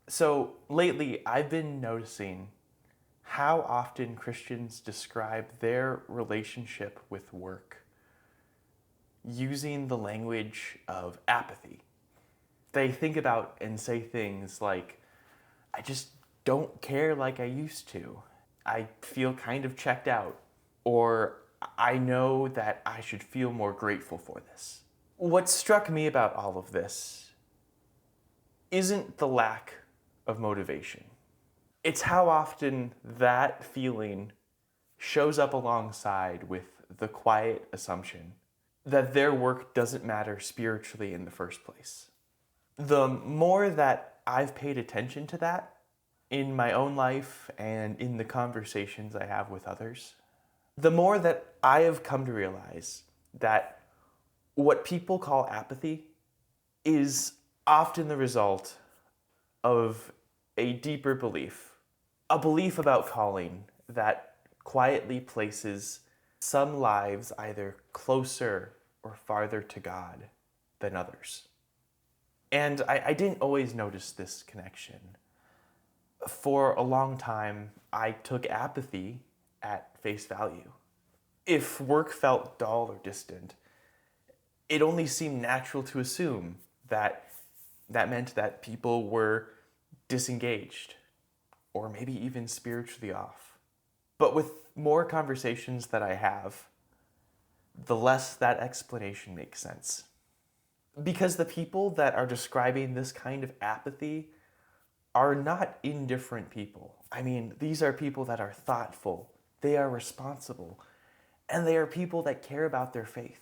So lately, I've been noticing how often Christians describe their relationship with work using the language of apathy. They think about and say things like, I just don't care like I used to. I feel kind of checked out. Or I know that I should feel more grateful for this. What struck me about all of this isn't the lack of motivation. It's how often that feeling shows up alongside with the quiet assumption that their work doesn't matter spiritually in the first place. The more that I've paid attention to that in my own life and in the conversations I have with others, the more that I have come to realize that what people call apathy is often the result of a deeper belief, a belief about calling that quietly places some lives either closer or farther to God than others. And I didn't always notice this connection. For a long time, I took apathy at face value. If work felt dull or distant, it only seemed natural to assume that that meant that people were disengaged or maybe even spiritually off. But with more conversations that I have, the less that explanation makes sense. Because the people that are describing this kind of apathy are not indifferent people. I mean, these are people that are thoughtful, they are responsible, and they are people that care about their faith.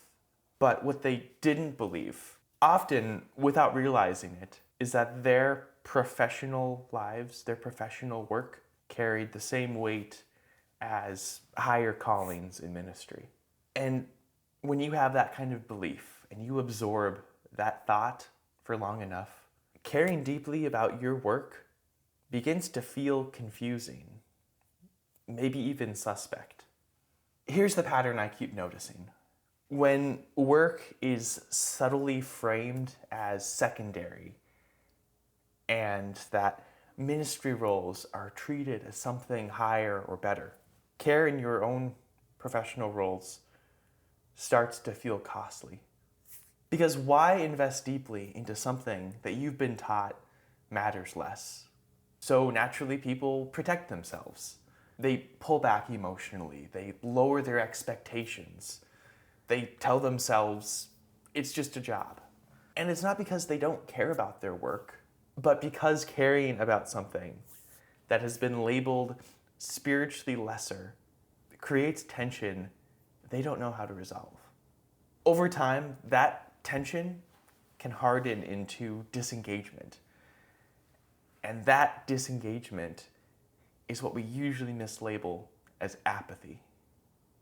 But what they didn't believe, often without realizing it, is that their professional lives, their professional work, carried the same weight as higher callings in ministry. And when you have that kind of belief and you absorb that thought for long enough, caring deeply about your work begins to feel confusing, maybe even suspect. Here's the pattern I keep noticing. When work is subtly framed as secondary and that ministry roles are treated as something higher or better, care in your own professional roles starts to feel costly. Because why invest deeply into something that you've been taught matters less? So naturally, people protect themselves. They pull back emotionally, they lower their expectations, they tell themselves it's just a job. And it's not because they don't care about their work, but because caring about something that has been labeled spiritually lesser creates tension they don't know how to resolve. Over time, that tension can harden into disengagement. And that disengagement is what we usually mislabel as apathy.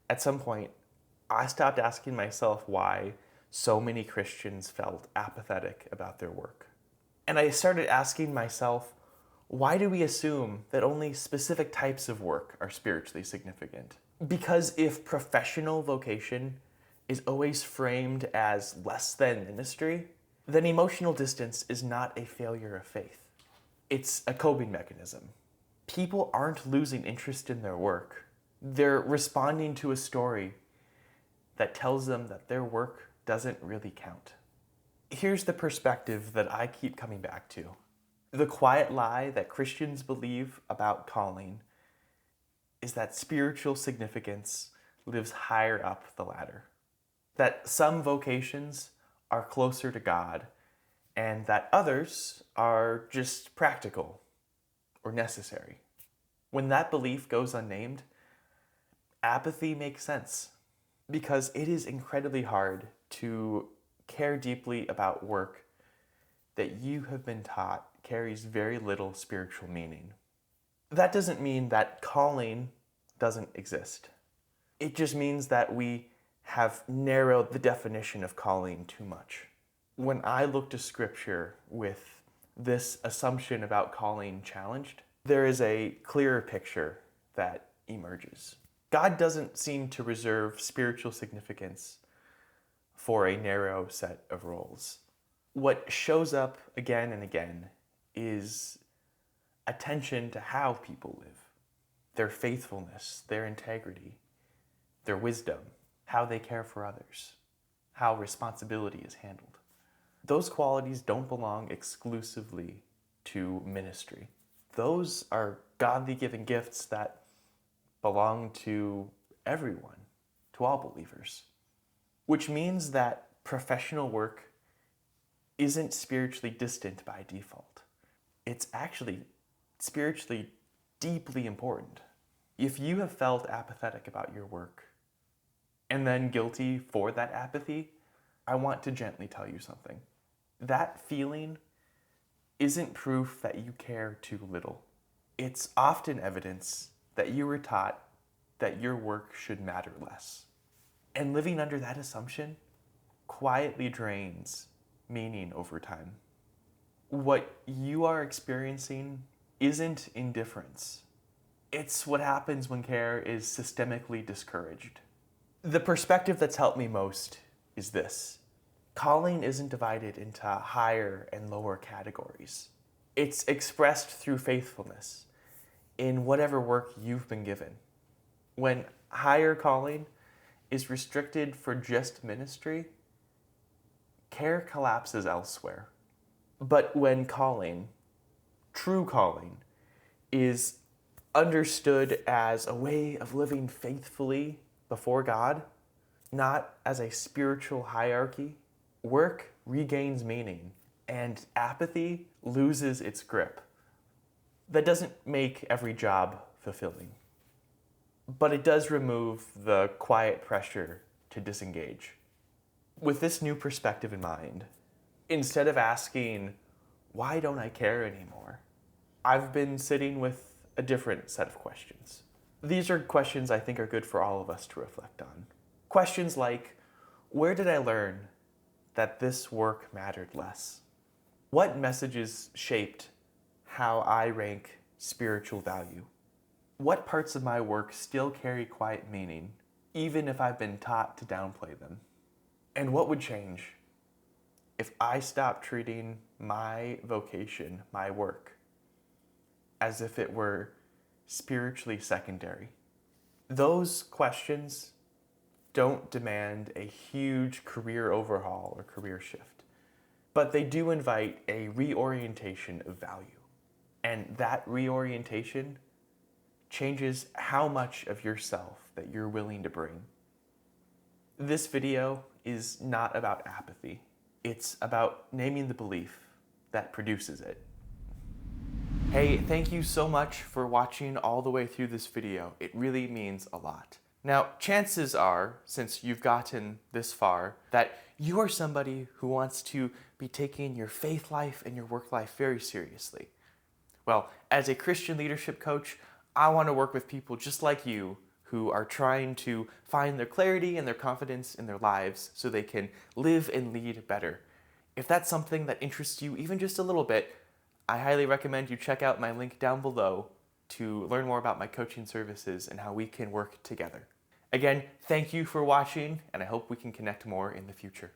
At some point, I stopped asking myself why so many Christians felt apathetic about their work. And I started asking myself, why do we assume that only specific types of work are spiritually significant? Because if professional vocation is always framed as less than ministry, then emotional distance is not a failure of faith. It's a coping mechanism. People aren't losing interest in their work. They're responding to a story that tells them that their work doesn't really count. Here's the perspective that I keep coming back to. The quiet lie that Christians believe about calling is that spiritual significance lives higher up the ladder. That some vocations are closer to God and that others are just practical or necessary. When that belief goes unnamed, apathy makes sense because it is incredibly hard to care deeply about work that you have been taught carries very little spiritual meaning. That doesn't mean that calling doesn't exist. It just means that we have narrowed the definition of calling too much. When I look to scripture with this assumption about calling challenged, there is a clearer picture that emerges. God doesn't seem to reserve spiritual significance for a narrow set of roles. What shows up again and again is attention to how people live, their faithfulness, their integrity, their wisdom, how they care for others, how responsibility is handled. Those qualities don't belong exclusively to ministry. Those are godly given gifts that belong to everyone, to all believers. Which means that professional work isn't spiritually distant by default. It's actually spiritually deeply important. If you have felt apathetic about your work and then guilty for that apathy, I want to gently tell you something. That feeling isn't proof that you care too little. It's often evidence that you were taught that your work should matter less. And living under that assumption quietly drains meaning over time. What you are experiencing isn't indifference. It's what happens when care is systemically discouraged. The perspective that's helped me most is this. Calling isn't divided into higher and lower categories. It's expressed through faithfulness in whatever work you've been given. When higher calling is restricted for just ministry, care collapses elsewhere. But when calling, true calling, is understood as a way of living faithfully before God, not as a spiritual hierarchy, work regains meaning and apathy loses its grip. That doesn't make every job fulfilling, but it does remove the quiet pressure to disengage. With this new perspective in mind, instead of asking, why don't I care anymore? I've been sitting with a different set of questions. These are questions I think are good for all of us to reflect on. Questions like, where did I learn that this work mattered less? What messages shaped how I rank spiritual value? What parts of my work still carry quiet meaning, even if I've been taught to downplay them? And what would change if I stopped treating my vocation, my work, as if it were spiritually secondary? Those questions don't demand a huge career overhaul or career shift, but they do invite a reorientation of value. And that reorientation changes how much of yourself that you're willing to bring. This video is not about apathy. It's about naming the belief that produces it. Hey, thank you so much for watching all the way through this video. It really means a lot. Now, chances are, since you've gotten this far, that you are somebody who wants to be taking your faith life and your work life very seriously. Well, as a Christian leadership coach, I want to work with people just like you who are trying to find their clarity and their confidence in their lives so they can live and lead better. If that's something that interests you even just a little bit, I highly recommend you check out my link down below to learn more about my coaching services and how we can work together. Again, thank you for watching, and I hope we can connect more in the future.